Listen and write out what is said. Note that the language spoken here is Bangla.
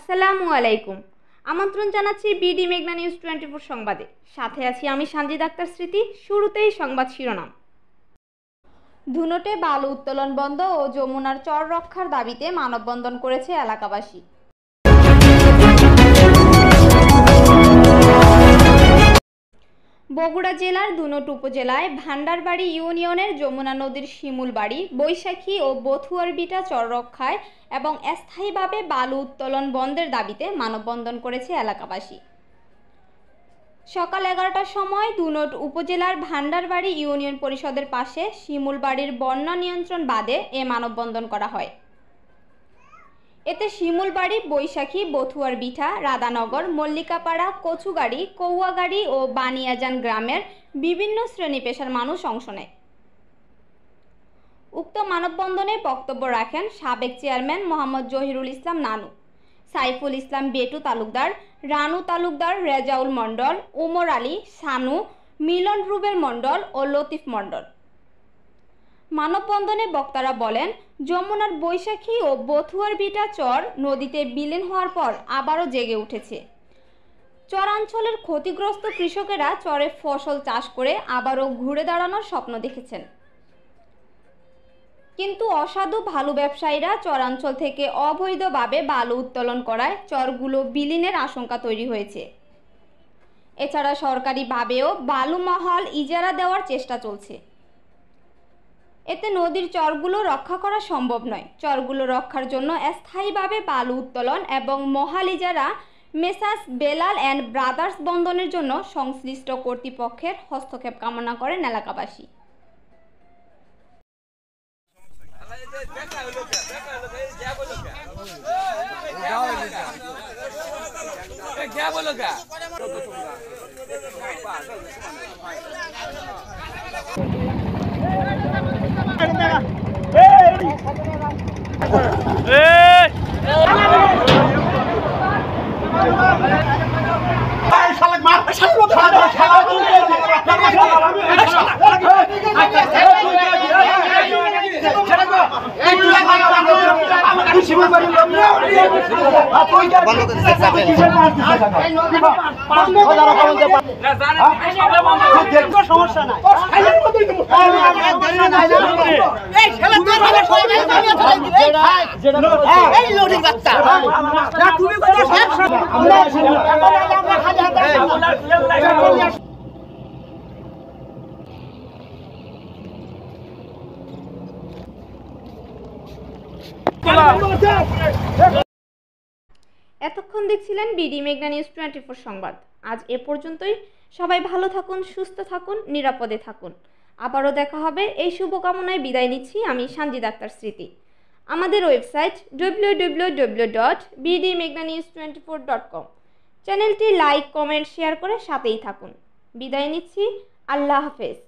আসসালামু আলাইকুম। আমন্ত্রণ জানাচ্ছি বিডি মেঘনা নিউজ 24 সংবাদে। সাথে আছি আমি সানজিদ আক্তার স্মৃতি। শুরুতেই সংবাদ শিরোনাম। ধুনটে বালু উত্তোলন বন্ধ ও যমুনার চর রক্ষার দাবিতে মানববন্ধন করেছে এলাকাবাসী। বগুড়া জেলার ধুনট উপজেলায় ভান্ডারবাড়ি ইউনিয়নের যমুনা নদীর শিমুলবাড়ি, বৈশাখী ও বথুয়ারবিটা চর রক্ষায় এবং স্থায়ীভাবে বালু উত্তোলন বন্ধের দাবিতে মানববন্ধন করেছে এলাকাবাসী। সকাল 11টার সময় ধুনট উপজেলার ভান্ডারবাড়ি ইউনিয়ন পরিষদের পাশে শিমুলবাড়ির বন্যা নিয়ন্ত্রণ বাঁধে এ মানববন্ধন করা হয়। এতে শিমুলবাড়ি, বৈশাখী, বথুয়ারবিটা, রাধানগর, মল্লিকাপাড়া, কচুগাড়ি, কৌয়াগাড়ি ও বানিয়াজান গ্রামের বিভিন্ন শ্রেণী পেশার মানুষ অংশ নেয়। উক্ত মানববন্ধনে বক্তব্য রাখেন সাবেক চেয়ারম্যান মোহাম্মদ জহিরুল ইসলাম নানু, সাইফুল ইসলাম বেটু তালুকদার, রানু তালুকদার, রেজাউল মণ্ডল, ওমর আলী, সানু, মিলন রুবেল মণ্ডল ও লতিফ মণ্ডল। মানববন্ধনে বক্তারা বলেন, যমুনার বৈশাখী ও বথুয়ারবিটা চর নদীতে বিলীন হওয়ার পর আবারও জেগে উঠেছে। চরাঞ্চলের ক্ষতিগ্রস্ত কৃষকেরা চরে ফসল চাষ করে আবারও ঘুরে দাঁড়ানোর স্বপ্ন দেখেছেন। কিন্তু অসাধু বালু ব্যবসায়ীরা চরাঞ্চল থেকে অবৈধভাবে বালু উত্তোলন করায় চরগুলো বিলীনের আশঙ্কা তৈরি হয়েছে। এছাড়া সরকারিভাবেও বালু মহল ইজারা দেওয়ার চেষ্টা চলছে। এতে নদীর চরগুলো রক্ষা করা সম্ভব নয়। চরগুলো রক্ষার জন্য স্থায়ীভাবে বালু উত্তোলন এবং মহাল ইজারা মেসার্স বেলাল অ্যান্ড ব্রাদার্স বন্ধনের জন্য সংশ্লিষ্ট কর্তৃপক্ষের হস্তক্ষেপ কামনা করেন এলাকাবাসী। এতক্ষণ দেখছিলেন বিডি মেঘনা নিউজ 24 সংবাদ। আজ এ পর্যন্তই। সবাই ভালো থাকুন, সুস্থ থাকুন, নিরাপদে থাকুন। আবারও দেখা হবে এই শুভকামনায় বিদায় নিচ্ছি আমি সানজিদ আক্তার স্মৃতি। আমাদের ওয়েবসাইট www.bdmeghnanews24.com। চ্যানেলটি লাইক, কমেন্ট, শেয়ার করে সাথেই থাকুন। বিদায় নিচ্ছি। আল্লাহ হাফেজ।